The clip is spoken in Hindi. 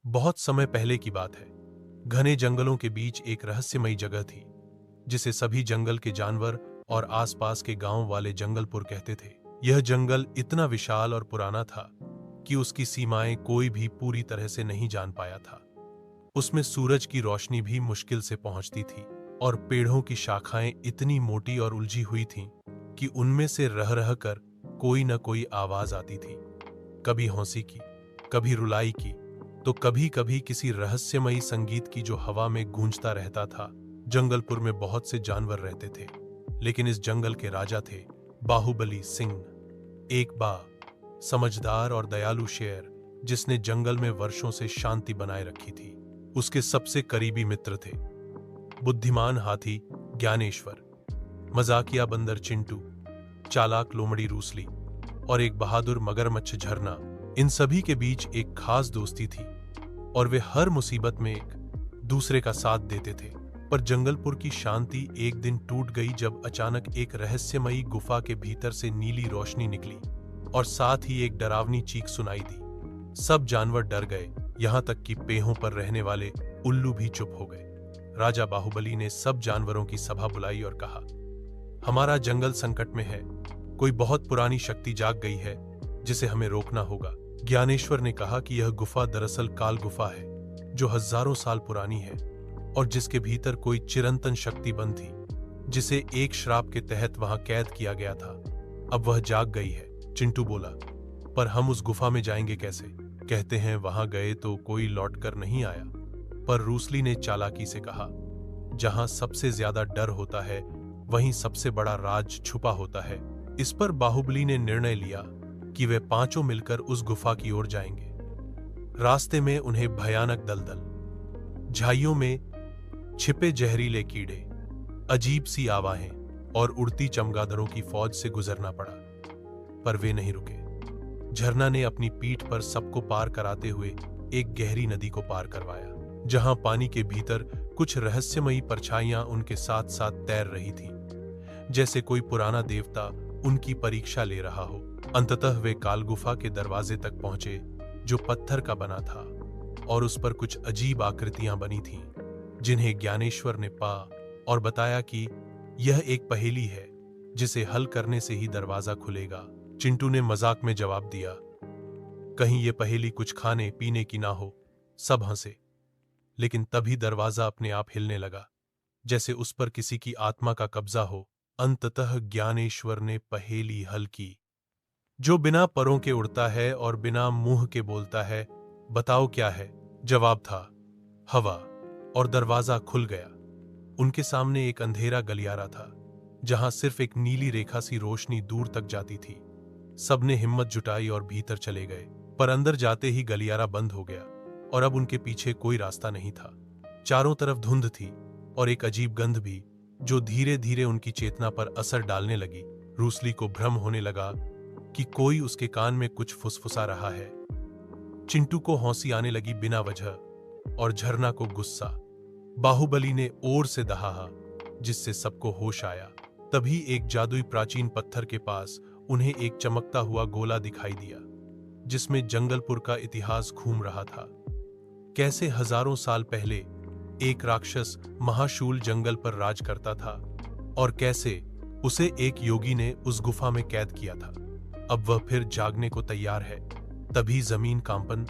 बहुत समय पहले की बात है। घने जंगलों के बीच एक रहस्यमयी जगह थी जिसे सभी जंगल के जानवर और आसपास के गांव वाले जंगलपुर कहते थे। यह जंगल इतना विशाल और पुराना था कि उसकी सीमाएं कोई भी पूरी तरह से नहीं जान पाया था। उसमें सूरज की रोशनी भी मुश्किल से पहुंचती थी और पेड़ों की शाखाएं इतनी मोटी और उलझी हुई थीं कि उनमें से रह रह कर कोई न कोई आवाज आती थी। कभी हंसी की, कभी रुलाई की, तो कभी कभी किसी रहस्यमयी संगीत की जो हवा में गूंजता रहता था। जंगलपुर में बहुत से जानवर रहते थे, लेकिन इस जंगल के राजा थे बाहुबली सिंह, एक समझदार और दयालु शेर जिसने जंगल में वर्षों से शांति बनाए रखी थी। उसके सबसे करीबी मित्र थे बुद्धिमान हाथी ज्ञानेश्वर, मजाकिया बंदर चिंटू, चालाक लोमड़ी रूसली और एक बहादुर मगरमच्छ झरना। इन सभी के बीच एक खास दोस्ती थी और वे हर मुसीबत में एक दूसरे का साथ देते थे। पर जंगलपुर की शांति एक दिन टूट गई जब अचानक एक रहस्यमयी गुफा के भीतर से नीली रोशनी निकली और साथ ही एक डरावनी चीख सुनाई दी। सब जानवर डर गए, यहां तक कि पेहों पर रहने वाले उल्लू भी चुप हो गए। राजा बाहुबली ने सब जानवरों की सभा बुलाई और कहा, हमारा जंगल संकट में है। कोई बहुत पुरानी शक्ति जाग गई है जिसे हमें रोकना होगा। ज्ञानेश्वर ने कहा कि यह गुफा दरअसल काल गुफा है जो हजारों साल पुरानी है और जिसके भीतर कोई चिरंतन शक्ति बंद थी जिसे एक श्राप के तहत वहां कैद किया गया था। अब वह जाग गई है। चिंटू बोला, पर हम उस गुफा में जाएंगे कैसे? कहते हैं वहां गए तो कोई लौटकर नहीं आया। पर रूसली ने चालाकी से कहा, जहां सबसे ज्यादा डर होता है वहीं सबसे बड़ा राज छुपा होता है। इस पर बाहुबली ने निर्णय लिया कि वे पांचों मिलकर उस गुफा की ओर जाएंगे। रास्ते में उन्हें भयानक दलदल, झाइयों में छिपे जहरीले कीड़े, अजीब सी आवाहें और उड़ती चमगादड़ों की फौज से गुजरना पड़ा। पर वे नहीं रुके। झरना ने अपनी पीठ पर सबको पार कराते हुए एक गहरी नदी को पार करवाया, जहां पानी के भीतर कुछ रहस्यमयी परछाइयां उनके साथ साथ तैर रही थीं, जैसे कोई पुराना देवता उनकी परीक्षा ले रहा हो। अंततः वे कालगुफा के दरवाजे तक पहुंचे जो पत्थर का बना था और उस पर कुछ अजीब आकृतियां बनी थीं जिन्हें ज्ञानेश्वर ने पा और बताया कि यह एक पहेली है जिसे हल करने से ही दरवाजा खुलेगा। चिंटू ने मजाक में जवाब दिया, कहीं ये पहेली कुछ खाने पीने की ना हो। सब हंसे, लेकिन तभी दरवाजा अपने आप हिलने लगा जैसे उस पर किसी की आत्मा का कब्जा हो। अंततः ज्ञानेश्वर ने पहेली हल की। जो बिना परों के उड़ता है और बिना मुंह के बोलता है, बताओ क्या है? जवाब था हवा, और दरवाजा खुल गया। उनके सामने एक अंधेरा गलियारा था जहां सिर्फ एक नीली रेखा सी रोशनी दूर तक जाती थी। सबने हिम्मत जुटाई और भीतर चले गए, पर अंदर जाते ही गलियारा बंद हो गया और अब उनके पीछे कोई रास्ता नहीं था। चारों तरफ धुंध थी और एक अजीब गंध भी जो धीरे धीरे उनकी चेतना पर असर डालने लगी। रूसली को भ्रम होने लगा कि कोई उसके कान में कुछ फुसफुसा रहा है। चिंटू को हौंसी आने लगी बिना वजह और झरना को गुस्सा। बाहुबली ने ओर से दहाहा जिससे सबको होश आया। तभी एक जादुई प्राचीन पत्थर के पास उन्हें एक चमकता हुआ गोला दिखाई दिया जिसमें जंगलपुर का इतिहास घूम रहा था। कैसे हजारों साल पहले एक राक्षस महाशूल जंगल पर राज करता था और कैसे उसे एक योगी ने उस गुफा में कैद किया था। अब वह फिर जागने को तैयार है। तभी जमीन कांपन